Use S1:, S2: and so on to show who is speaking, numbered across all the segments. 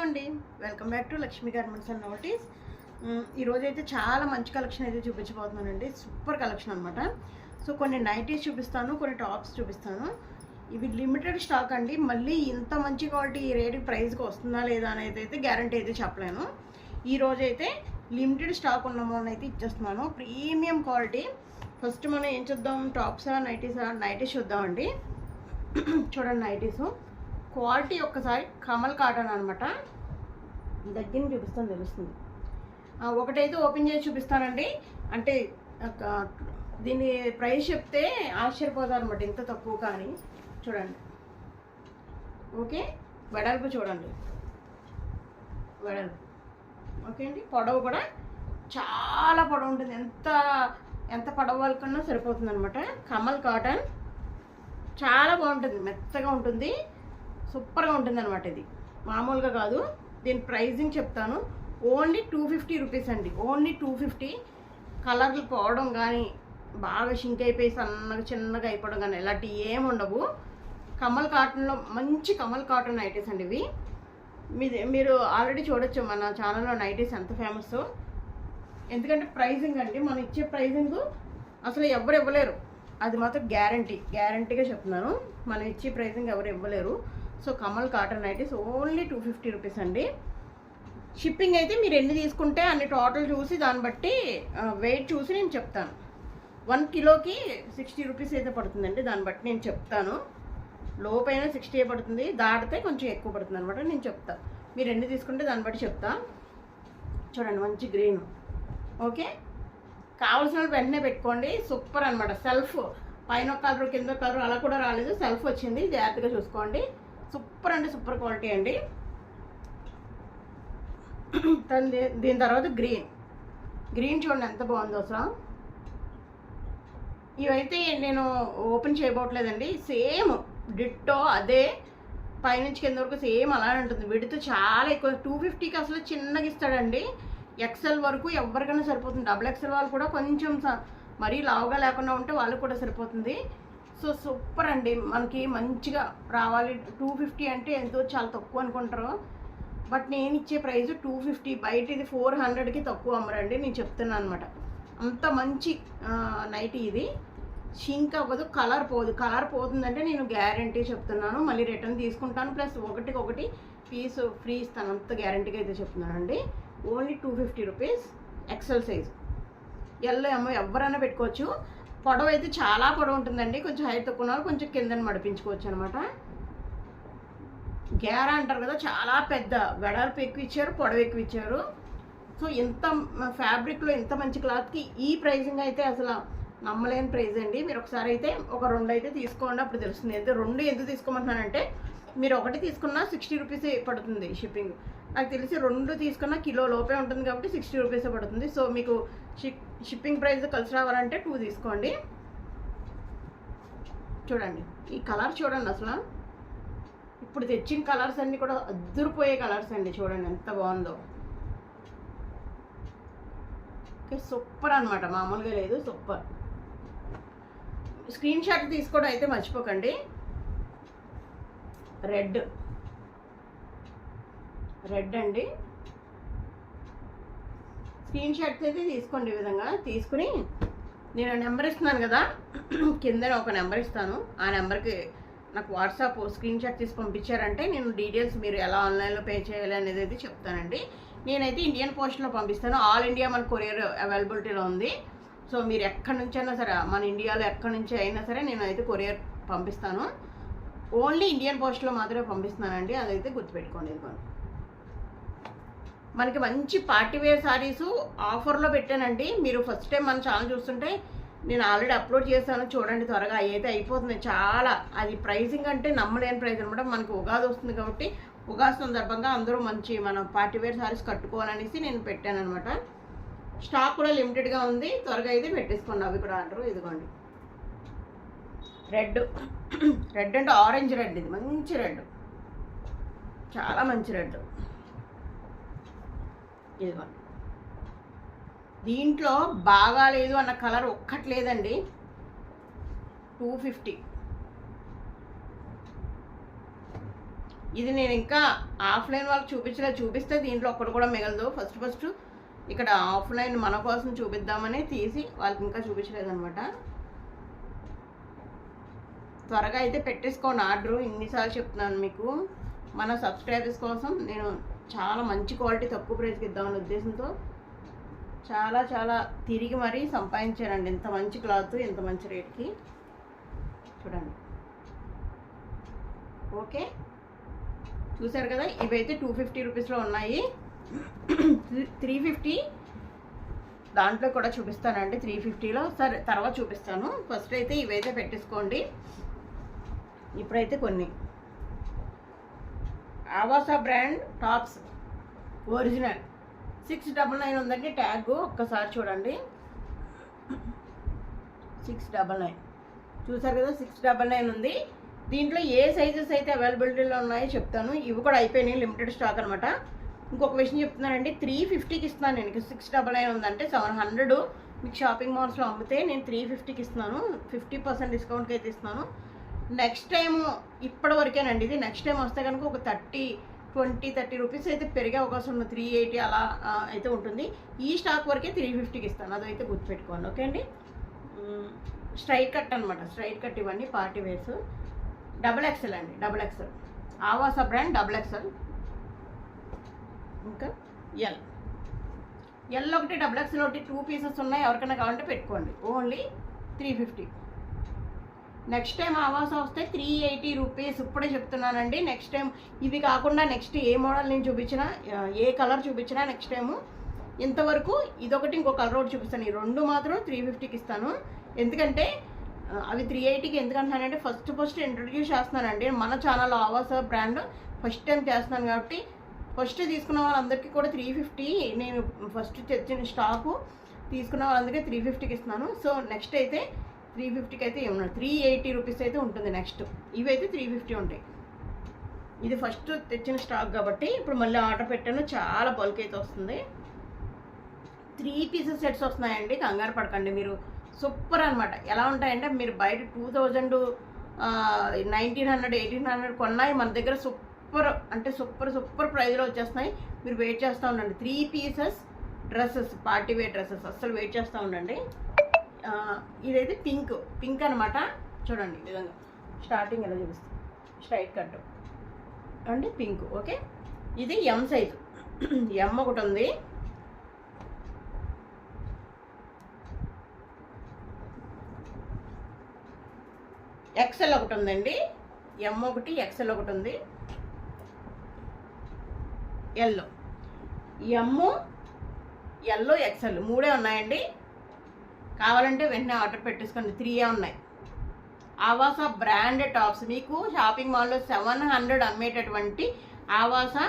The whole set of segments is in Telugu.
S1: అండి, welcome back to Lakshmi garments and notice. ఈరోజు అయితే చాలా మంచి కలెక్షన్ అయితే చూపించబోతున్నానండి. సూపర్ కలెక్షన్ అనమాట. సో కొన్ని నైటీస్ చూపిస్తాను, కొన్ని టాప్స్ చూపిస్తాను. ఇవి లిమిటెడ్ స్టాక్ అండి. మళ్ళీ ఇంత మంచి క్వాలిటీ ఈ రేటు ప్రైస్కి వస్తుందా లేదా అనేది అయితే గ్యారంటీ అయితే చెప్పలేను. ఈరోజు అయితే లిమిటెడ్ స్టాక్ ఉన్న వాళ్ళని అయితే ఇచ్చేస్తున్నాను. Premium quality. ఫస్ట్ మనం ఏం చూద్దాం, టాప్సా నైటీసా? నైటీస్ చూద్దామండి. చూడండి నైటీసు క్వాలిటీ ఒక్కసారి కమల్ కాటన్ అనమాట. దగ్గర చూపిస్తాను తెలుస్తుంది. ఒకటైతే ఓపెన్ చేసి చూపిస్తానండి. అంటే దీని ప్రైస్ చెప్తే ఆశ్చర్యపోతారు అనమాట, ఇంత తక్కువ. కానీ చూడండి, ఓకే, వెడల్పు చూడండి, వెడల్పు ఓకే అండి. పొడవు కూడా చాలా పొడవు ఉంటుంది. ఎంత పొడవు వాళ్ళకన్నా సరిపోతుంది అనమాట. కమల్ కాటన్ చాలా బాగుంటుంది, మెత్తగా ఉంటుంది, సూపర్గా ఉంటుంది అనమాట. ఇది మామూలుగా కాదు. దీని ప్రైజింగ్ చెప్తాను. ఓన్లీ 250 రూపీస్ అండి. ఓన్లీ 250. కలర్లు పోవడం కానీ, బాగా షింక్ అయిపోయి సన్నగా చిన్నగా అయిపోవడం కానీ ఇలాంటివి ఏమి ఉండవు. కమల్ కాటన్లో మంచి కమల్ కాటన్ నైటీస్ అండి ఇవి. మీరు ఆల్రెడీ చూడొచ్చు మన ఛానల్లో నైటీస్ ఎంత ఫేమస్. ఎందుకంటే ప్రైజింగ్ అండి, మనం ఇచ్చే ప్రైజింగ్ అసలు ఎవరు ఇవ్వలేరు. అది మాత్రం గ్యారంటీగా చెప్తున్నాను. మనం ఇచ్చే ప్రైజింగ్ ఎవరు ఇవ్వలేరు. So Kamal cotton nighties only 250 rupees అండి. షిప్పింగ్ అయితే మీరు ఎన్ని తీసుకుంటే అన్ని టోటల్ చూసి దాన్ని బట్టి వెయిట్ చూసి నేను చెప్తాను. 1 కిలోకి 60 రూపీస్ అయితే పడుతుందండి. దాన్ని బట్టి నేను చెప్తాను. లోపైన 60 పడుతుంది, దాటితే కొంచెం ఎక్కువ పడుతుంది అనమాట. నేను చెప్తాను, మీరు ఎన్ని తీసుకుంటే దాన్ని బట్టి చెప్తా. చూడండి, మంచి గ్రీన్. ఓకే, కావాల్సిన వెంటనే పెట్టుకోండి. సూపర్ అనమాట. సెల్ఫ్ పైన కలర్ కింద కలర్ అలా కూడా రాలేదు, సెల్ఫ్ వచ్చింది. జాగ్రత్తగా చూసుకోండి. సూపర్ అంటే సూపర్ క్వాలిటీ అండి. దీని తర్వాత గ్రీన్ చూడండి ఎంత బాగుందో అసలు. ఇవైతే నేను ఓపెన్ చేయబోట్లేదండి. సేమ్ డిట్టో అదే, పైనుంచి కింద వరకు సేమ్ అలానే ఉంటుంది. విడితో చాలా ఎక్కువ. 250కి అసలు చిన్నగా ఇస్తాడండి. ఎక్సెల్ వరకు ఎవరికైనా సరిపోతుంది. డబుల్ ఎక్సెల్ వాళ్ళు కూడా కొంచెం మరీ లావుగా లేకుండా ఉంటే వాళ్ళకు కూడా సరిపోతుంది. సో సూపర్ అండి. మనకి మంచిగా రావాలి. 250 అంటే ఎంతో చాలా తక్కువ అనుకుంటారు, బట్ నేను ఇచ్చే ప్రైస్ 250. బయట ఇది 400కి తక్కువ అమ్మరండి. నేను చెప్తున్నాను అనమాట. అంత మంచి నైటీ ఇది. షింక్ అవ్వదు, కలర్ పోదు. కలర్ పోతుందంటే నేను గ్యారంటీ చెప్తున్నాను. మళ్ళీ రిటర్న్ తీసుకుంటాను, ప్లస్ ఒకటి పీస్ ఫ్రీ ఇస్తాను. అంత గ్యారంటీగా అయితే చెప్తున్నానండి. Only 250 rupees. XL size. Yellow ఏమో ఎవరైనా పెట్టుకోవచ్చు. పొడవు అయితే చాలా పొడవు ఉంటుందండి. కొంచెం హైట్ తక్కువ ఉన్నారు, కొంచెం కిందని మడిపించుకోవచ్చు అనమాట. గేరా అంటారు కదా, చాలా పెద్ద వెడల్పు ఎక్కువ ఇచ్చారు, పొడవు ఎక్కువ ఇచ్చారు. సో ఇంత ఫ్యాబ్రిక్లో ఇంత మంచి క్లాత్కి ఈ ప్రైజింగ్ అయితే అసలు నమ్మలేని ప్రైజ్ అండి. మీరు ఒకసారి అయితే ఒక 2 అయితే తీసుకోండి, అప్పుడు తెలుస్తుంది. అయితే 2 ఎందుకు తీసుకోమంటున్నానంటే, మీరు ఒకటి తీసుకున్నా 60 రూపీస్ పడుతుంది షిప్పింగ్. నాకు తెలిసి 2 తీసుకున్నా కిలో లోపే ఉంటుంది కాబట్టి 60 రూపీసే పడుతుంది. సో మీకు షిప్పింగ్ ప్రైస్ కలిసి రావాలంటే 2 తీసుకోండి. చూడండి ఈ కలర్ చూడండి అసలు. ఇప్పుడు తెచ్చిన కలర్స్ అన్నీ కూడా అద్దరిపోయే కలర్స్ అండి. చూడండి ఎంత బాగుందో. ఓకే, సూపర్ అనమాట, మామూలుగా లేదు, సూపర్. స్క్రీన్ షాట్ తీసుకోవడం అయితే మర్చిపోకండి. రెడ్ అండి. స్క్రీన్ షాట్స్ అయితే తీసుకోండి. ఈ విధంగా తీసుకుని నేను నెంబర్ ఇస్తున్నాను కదా, కింద ఒక నెంబర్ ఇస్తాను. ఆ నెంబర్కి నాకు వాట్సాప్ స్క్రీన్ షాట్ తీసి పంపించారంటే నేను డీటెయిల్స్ మీరు ఎలా ఆన్లైన్లో పే చేయాలి అనేది అయితే చెప్తానండి. నేనైతే ఇండియన్ పోస్ట్లో పంపిస్తాను. ఆల్ ఇండియా మన కొరియర్ అవైలబిలిటీలో ఉంది. సో మీరు ఎక్కడి నుంచి అయినా సరే, మన ఇండియాలో ఎక్కడి నుంచి అయినా సరే నేనైతే కొరియర్ పంపిస్తాను. ఓన్లీ ఇండియన్ పోస్ట్లో మాత్రమే పంపిస్తున్నానండి. అదైతే గుర్తుపెట్టుకోండి. ఇదిగోండి, మనకి మంచి పార్టీవేర్ శారీసు ఆఫర్లో పెట్టానండి. మీరు ఫస్ట్ టైం మన ఛానల్ చూస్తుంటే నేను ఆల్రెడీ అప్లోడ్ చేశాను, చూడండి త్వరగా. అయితే అయిపోతుంది చాలా. అది ప్రైజింగ్ అంటే నమ్మలేని ప్రైస్ అనమాట. మనకు ఉగాది వస్తుంది కాబట్టి ఉగాది సందర్భంగా అందరూ మంచి మన పార్టీవేర్ శారీస్ కట్టుకోవాలనేసి నేను పెట్టాను అనమాట. స్టాక్ కూడా లిమిటెడ్గా ఉంది, త్వరగా అయితే పెట్టేసుకోండి. అవి కూడా అంటారు. ఇదిగోండి రెడ్ అంటే ఆరెంజ్ రెడ్. ఇది మంచి రెడ్, చాలా మంచి రెడ్. ఇదిగోండి, దీంట్లో బాగాలేదు అన్న కలర్ ఒక్కటి లేదండి. 250. ఇది నేను ఇంకా ఆఫ్లైన్ వాళ్ళకి చూపిస్తే దీంట్లో ఒక్కడు కూడా మిగలదు. ఫస్ట్ ఇక్కడ ఆఫ్లైన్ మన కోసం చూపిద్దామని తీసి వాళ్ళకి ఇంకా చూపించలేదన్నమాట. త్వరగా అయితే పెట్టేసుకోండి ఆర్డరు. ఇన్నిసార్లు చెప్తున్నాను మీకు, మన సబ్స్క్రైబర్స్ కోసం నేను చాలా మంచి క్వాలిటీ తక్కువ ప్రైస్కి ఇద్దామనే ఉద్దేశంతో చాలా తిరిగి మరీ సంపాదించానండి. ఇంత మంచి క్లాత్ ఇంత మంచి రేట్కి చూడండి. ఓకే, చూసారు కదా. ఇవైతే 250 రూపీస్లో ఉన్నాయి. 350 దాంట్లో కూడా చూపిస్తానండి. 350లో సరే తర్వాత చూపిస్తాను. ఫస్ట్ అయితే ఇవైతే పెట్టేసుకోండి. ఇప్పుడైతే కొన్ని ఆవాసా బ్రాండ్ టాప్స్ ఒరిజినల్ 699 ఉందండి ట్యాగ్. ఒక్కసారి చూడండి, 699 చూసారు కదా. 699 ఉంది. దీంట్లో ఏ సైజెస్ అయితే అవైలబిలిటీలో ఉన్నాయో చెప్తాను. ఇవి కూడా అయిపోయినాయి, లిమిటెడ్ స్టాక్ అనమాట. ఇంకొక విషయం చెప్తున్నానండి, 350కి ఇస్తున్నాను నేను. 699 ఉందంటే 700 మీకు షాపింగ్ మాల్స్లో అమ్మితే నేను 350కి ఇస్తున్నాను. 50% డిస్కౌంట్కి అయితే ఇస్తున్నాను. నెక్స్ట్ టైం ఇప్పటి వరకేనండి ఇది. నెక్స్ట్ టైం వస్తే కనుక ఒక 30 రూపీస్ అయితే పెరిగే అవకాశం ఉంది. 380 అలా అయితే ఉంటుంది. ఈ స్టాక్ వరకే 350కి ఇస్తాను, అదైతే గుర్తుపెట్టుకోండి. ఓకే అండి. స్ట్రైట్ కట్ అనమాట, స్ట్రైట్ కట్ ఇవన్నీ పార్టీ వేర్స్. XXL అండి, XXL ఆవాసా బ్రాండ్ XXL. ఇంకా ఎల్ ఒకటి XXL ఒకటి 2 పీసెస్ ఉన్నాయి. ఎవరికైనా కావాలంటే పెట్టుకోండి. ఓన్లీ 350. నెక్స్ట్ టైం ఆవాసా వస్తే 380 రూపీస్. ఇప్పుడే చెప్తున్నానండి. నెక్స్ట్ టైం ఇవి కాకుండా నెక్స్ట్ ఏ మోడల్ నేను చూపించినా, ఏ కలర్ చూపించినా నెక్స్ట్ టైము ఇంతవరకు ఇదొకటి ఇంకో కలర్ ఒకటి చూపిస్తాను. ఈ రెండు మాత్రం 350కి ఇస్తాను. ఎందుకంటే అవి 380కి ఎందుకంటున్నానంటే ఫస్ట్ ఇంట్రొడ్యూస్ చేస్తున్నానండి మన ఛానల్లో. ఆవాసా బ్రాండ్ ఫస్ట్ టైం చేస్తున్నాను కాబట్టి ఫస్ట్ తీసుకున్న వాళ్ళందరికీ కూడా 350 నేను ఫస్ట్ తెచ్చిన స్టాకు తీసుకున్న వాళ్ళందరికీ 350కి ఇస్తున్నాను. సో నెక్స్ట్ అయితే 350కి అయితే ఏమన్నా 380 రూపీస్ అయితే ఉంటుంది నెక్స్ట్. ఇవైతే 350 ఉంటాయి. ఇది ఫస్ట్ తెచ్చిన స్టాక్ కాబట్టి ఇప్పుడు మళ్ళీ ఆర్డర్ పెట్టాను. చాలా బల్క్ అయితే వస్తుంది. 3 పీసెస్ సెట్స్ వస్తున్నాయండి, కంగారు పడకండి మీరు. సూపర్ అనమాట. ఎలా ఉంటాయంటే మీరు బయట 2000 1900 1800 కొన్నాయి, మన దగ్గర సూపర్ అంటే సూపర్ ప్రైజ్లో వచ్చేస్తున్నాయి. మీరు వెయిట్ చేస్తూ ఉండండి. 3 pieces dresses, party wear dresses, అస్సలు వెయిట్ చేస్తూ ఉండండి. ఇదైతే పింక్ అనమాట. చూడండి ఈ విధంగా స్టార్టింగ్ ఎలా చూపిస్తుంది, స్ట్రైట్ కట్ అండి, పింక్. ఓకే, ఇది ఎం సైజు. ఎం ఒకటి ఉంది, XL ఒకటి ఉందండి. ఎం ఒకటి, XL ఒకటి ఉంది. ఎల్లో, XL 3 ఉన్నాయండి. కావాలంటే వెంటనే ఆర్డర్ పెట్టేసుకోండి. 3 ఉన్నాయి. ఆవాసా బ్రాండెడ్ టాప్స్ మీకు షాపింగ్ మాల్లో 700 అమ్మేటటువంటి ఆవాసా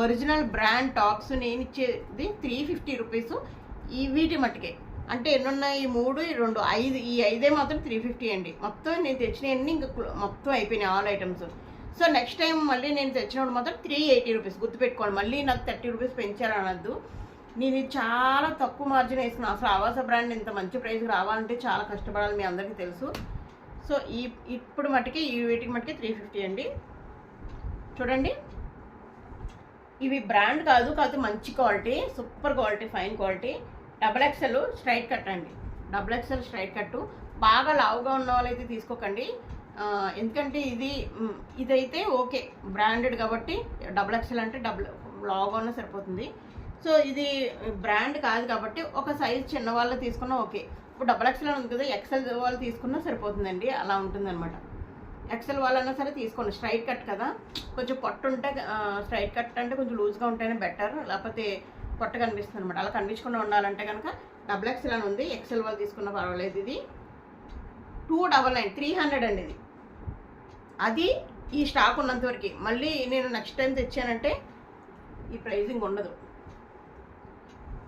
S1: ఒరిజినల్ బ్రాండ్ టాప్స్ నేను ఇచ్చేది 350 రూపీస్. ఈ వీటి మట్టుకే అంటే ఎన్ని ఉన్నాయి, 3 2 5, ఈ 5 మాత్రం 350 అండి. మొత్తం నేను తెచ్చినవన్నీ ఇంకా మొత్తం అయిపోయినాయి, all items. So next time మళ్ళీ నేను తెచ్చినప్పుడు మాత్రం 380 రూపీస్. గుర్తుపెట్టుకోండి, మళ్ళీ నాకు 30 రూపీస్ పెంచారు అనద్దు. నేను చాలా తక్కువ మార్జిన్ వేసుకున్నాను. అసలు ఆవాసా బ్రాండ్ ఇంత మంచి ప్రైస్కి రావాలంటే చాలా కష్టపడాలి, మీ అందరికీ తెలుసు. సో ఇప్పుడు మట్టుకి ఈ వీటికి మట్టుకి 350 అండి. చూడండి, ఇవి బ్రాండ్ కాదు మంచి quality, super quality, fine quality. XXL straight cut అండి. XXL straight cut. బాగా లావుగా ఉన్న వాళ్ళైతే తీసుకోకండి, ఎందుకంటే ఇదైతే ఓకే బ్రాండెడ్ కాబట్టి. XXL అంటే లావుగా ఉన్నా సరిపోతుంది. సో ఇది బ్రాండ్ కాదు కాబట్టి ఒక సైజ్ చిన్న వాళ్ళు తీసుకున్నా ఓకే. ఇప్పుడు XXL ఉంది కదా, XL వాళ్ళు తీసుకున్నా సరిపోతుందండి, అలా ఉంటుందన్నమాట. XL వాళ్ళన్నా సరే తీసుకోండి. స్ట్రైట్ కట్ కదా, కొంచెం పొట్టు ఉంటే స్ట్రైట్ కట్ అంటే కొంచెం లూజ్గా ఉంటేనే బెటర్, లేకపోతే పొట్ట కనిపిస్తుంది అనమాట. అలా కనిపించకుండా ఉండాలంటే కనుక XXL అని ఉంది. XL వాళ్ళు తీసుకున్నా పర్వాలేదు. ఇది 299 300 అండి. ఇది అది ఈ స్టాక్ ఉన్నంత వరకు. మళ్ళీ నేను నెక్స్ట్ టైం తెచ్చానంటే ఈ ప్రైజింగ్ ఉండదు.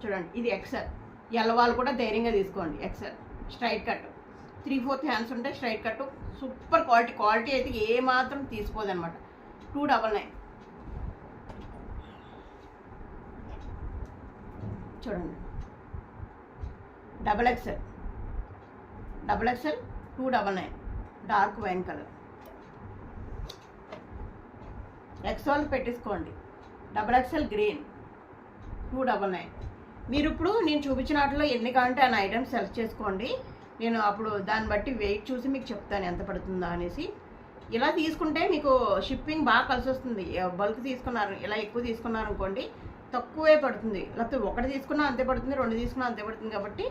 S1: చూడండి, ఇది XL. వాళ్ళు కూడా ధైర్యంగా తీసుకోండి. XL స్ట్రైట్ కట్, 3/4 హ్యాండ్స్ ఉంటాయి. స్ట్రైట్ కట్ సూపర్ క్వాలిటీ అయితే ఏ మాత్రం తీసుకోదు అనమాట. 299. చూడండి, XXL 299 dark wine colour. XL పెట్టేసుకోండి. XXL green 299. మీరు ఇప్పుడు నేను చూపించిన వాటిలో ఎన్ని కావాలంటే అన్ని ఐటమ్స్ సెలెక్ట్ చేసుకోండి. నేను అప్పుడు దాన్ని బట్టి వెయిట్ చూసి మీకు చెప్తాను ఎంత పడుతుందా అనేసి. ఇలా తీసుకుంటే మీకు షిప్పింగ్ బాగా కలిసి వస్తుంది. బల్క్ తీసుకున్నారు, ఇలా ఎక్కువ తీసుకున్నారు అనుకోండి తక్కువే పడుతుంది. లేకపోతే ఒకటి తీసుకున్నా అంతే పడుతుంది, 2 తీసుకున్నా అంతే పడుతుంది. కాబట్టి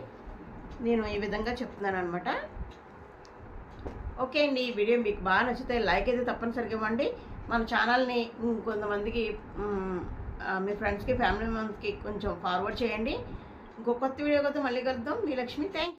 S1: నేను ఈ విధంగా చెప్తున్నాను అనమాట. ఓకే అండి, ఈ వీడియో మీకు బాగా నచ్చితే లైక్ అయితే తప్పనిసరిగా ఇవ్వండి. మన ఛానల్ని కొంతమందికి మీ ఫ్రెండ్స్కి, ఫ్యామిలీ మెంబర్స్కి కొంచెం ఫార్వర్డ్ చేయండి. ఇంకో కొత్త వీడియోతో మళ్ళీ కలుద్దాం. మీ లక్ష్మి. థ్యాంక్